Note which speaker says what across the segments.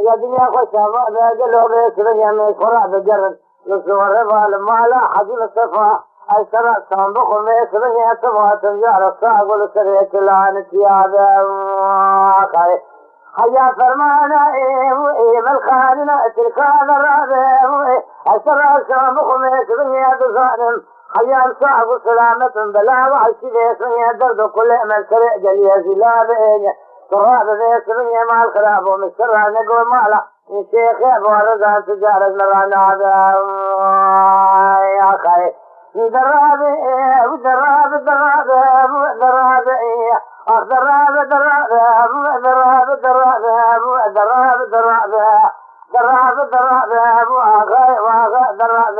Speaker 1: يا دنيا خوشة بقلوا بيسرية من قرع بجرد لصور بالمالا حجم الصفا أي سرع صندوق بيسرية تبغى تنجار الصاق ولسرية العنت يا ذا حيا فرمانا إيه بالخالنا تلك هذا الرابع أسرع صندوق بيسرية بظالم حيا صعب سلامة بلا وعشي بيسرية درد كل من سرع جلية زلابة تراب بيسرية مع الخراب ومسرع نقول مالا الشيخ أبو رزان تجارة نرانا يا خي دراب دراب دراب دراب دراب دراب دراب دراب دراب دراب واغا دراب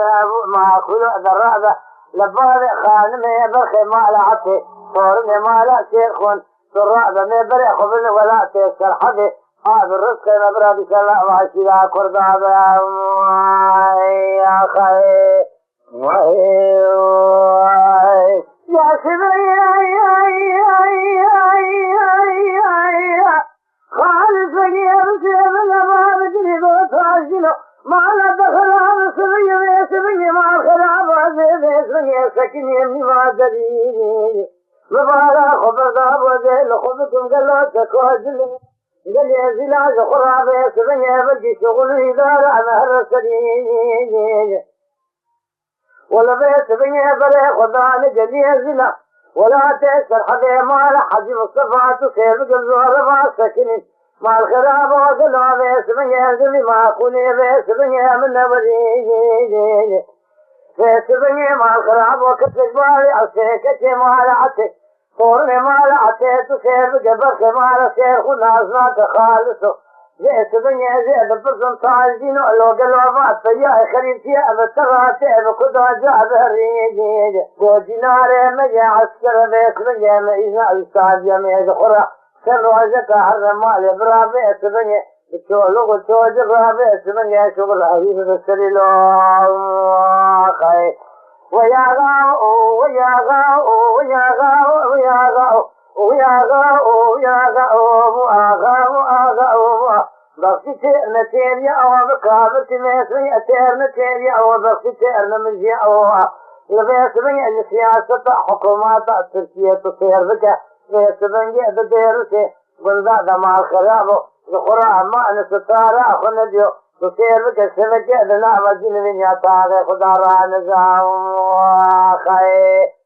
Speaker 1: ما كل دراب لبال خانمي برخي مال عطي صورني مال شيخون دراب ما بري خبز ولا تيسر حدي هذا الرزق مبرد سلا وعشيلا كرداب يا خي يا سبري خالص يا رسول الله بجنب وتعجله ما لا دخل على سبري مع الخراب وزيد سكني من ما دليل مبارا خبر داب وزيل خبكم قلوا تكوهجل قال يا زلاج خرابة سبني بلقي شغل إدارة على هالرسلين ولا بيت بني بلي خدان جلي زلا ولا تأثر حدا مال حجم الصفات وخير الزهر ما سكنين مع الخراب وقلوا بيت بني زلي ما كوني بيت بني من نبرين بيت بني مع الخراب وكتك بالي عسيكك مال عتك صورني مال عتيت وخير بقبر مال خير ونازنا تخالصه جئت بني زيد برزن طالجين لو قالوا ما فيا خريتي ابتغاتي بكدا جاب الريج وجنار مجا عسكر بيت بني ميزا الساد يمي خرا سر وجك حرمال برابيت بني تشولو تشوج برابيت بني شغل حبيب السريلو خي ويا غاو ويا غاو ويا غاو ويا غاو ويا غاو ويا غاو غاو بغسي نتيريا أو بكابة ميسري أتير نتيريا أو بغسي نمجي أو لبيسري أن سياسة حكومات تركيا تصير بك بيسري أديرتي قلدا دماء الخراب القرى ما نستطارا خنديو تصير بك سبك لنا مجين من يطاق خدارا نزام خير